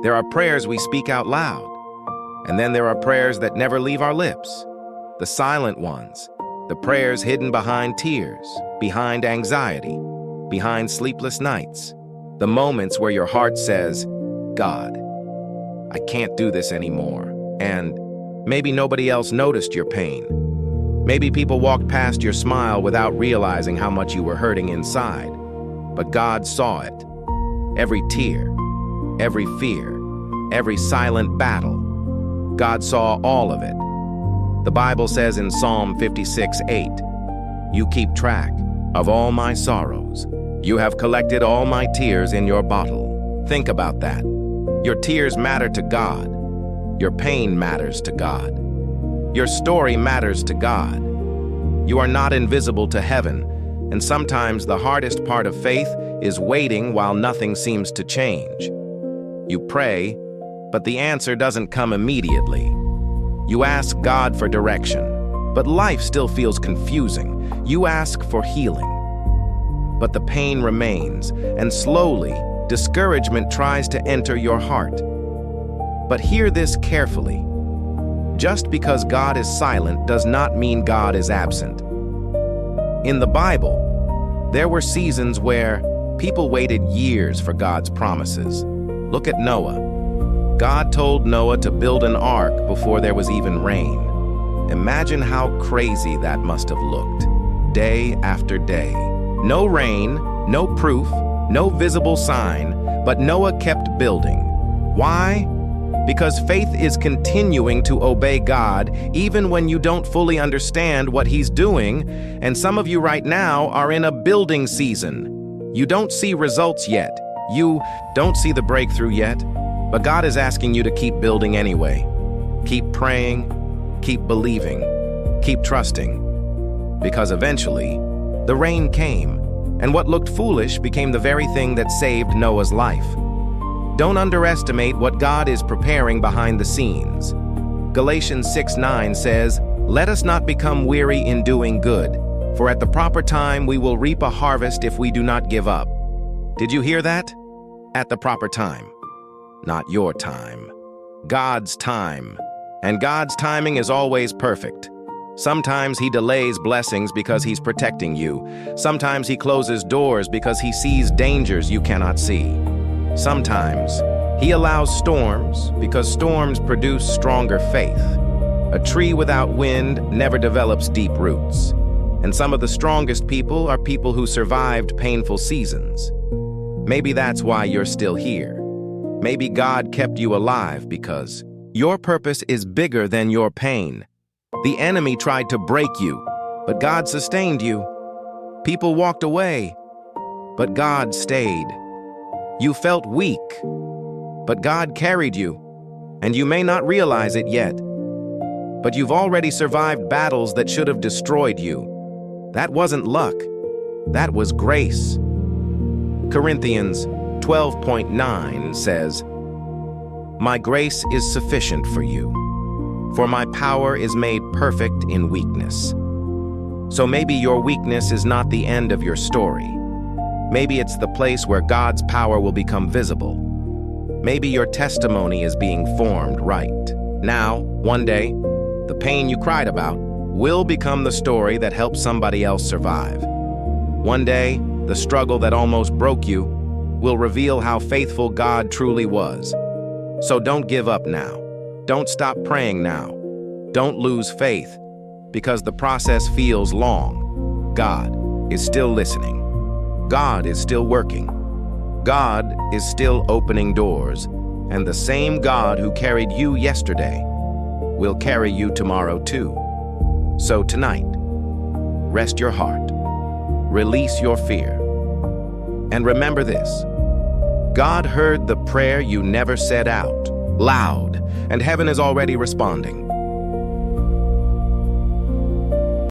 There are prayers we speak out loud, and then there are prayers that never leave our lips. The silent ones, the prayers hidden behind tears, behind anxiety, behind sleepless nights. The moments where your heart says, God, I can't do this anymore. And maybe nobody else noticed your pain. Maybe people walked past your smile without realizing how much you were hurting inside. But God saw it. Every tear, every fear, every silent battle. God saw all of it. The Bible says in Psalm 56:8, you keep track of all my sorrows. You have collected all my tears in your bottle. Think about that. Your tears matter to God. Your pain matters to God. Your story matters to God. You are not invisible to heaven, and sometimes the hardest part of faith is waiting while nothing seems to change. You pray, but the answer doesn't come immediately. You ask God for direction, but life still feels confusing. You ask for healing, but the pain remains, and slowly, discouragement tries to enter your heart. But hear this carefully. Just because God is silent does not mean God is absent. In the Bible, there were seasons where people waited years for God's promises. Look at Noah. God told Noah to build an ark before there was even rain. Imagine how crazy that must have looked. Day after day. No rain, no proof, no visible sign, but Noah kept building. Why? Because faith is continuing to obey God even when you don't fully understand what He's doing, and some of you right now are in a building season. You don't see results yet. You don't see the breakthrough yet, but God is asking you to keep building anyway. Keep praying, keep believing, keep trusting, because eventually the rain came, and what looked foolish became the very thing that saved Noah's life. Don't underestimate what God is preparing behind the scenes. Galatians 6:9 says, "Let us not become weary in doing good, for at the proper time we will reap a harvest if we do not give up." Did you hear that? At the proper time. Not your time. God's time. And God's timing is always perfect. Sometimes He delays blessings because He's protecting you. Sometimes He closes doors because He sees dangers you cannot see. Sometimes He allows storms because storms produce stronger faith. A tree without wind never develops deep roots. And some of the strongest people are people who survived painful seasons. Maybe that's why you're still here. Maybe God kept you alive because your purpose is bigger than your pain. The enemy tried to break you, but God sustained you. People walked away, but God stayed. You felt weak, but God carried you, and you may not realize it yet. But you've already survived battles that should have destroyed you. That wasn't luck. That was grace. Corinthians 12:9 says, "My grace is sufficient for you, for my power is made perfect in weakness." So maybe your weakness is not the end of your story. Maybe it's the place where God's power will become visible. Maybe your testimony is being formed right now. One day, the pain you cried about will become the story that helps somebody else survive. One day, the struggle that almost broke you will reveal how faithful God truly was. So don't give up now. Don't stop praying now. Don't lose faith, because the process feels long. God is still listening. God is still working. God is still opening doors, and the same God who carried you yesterday will carry you tomorrow too. So tonight, rest your heart, release your fear, and remember this: God heard the prayer you never said out loud, and heaven is already responding.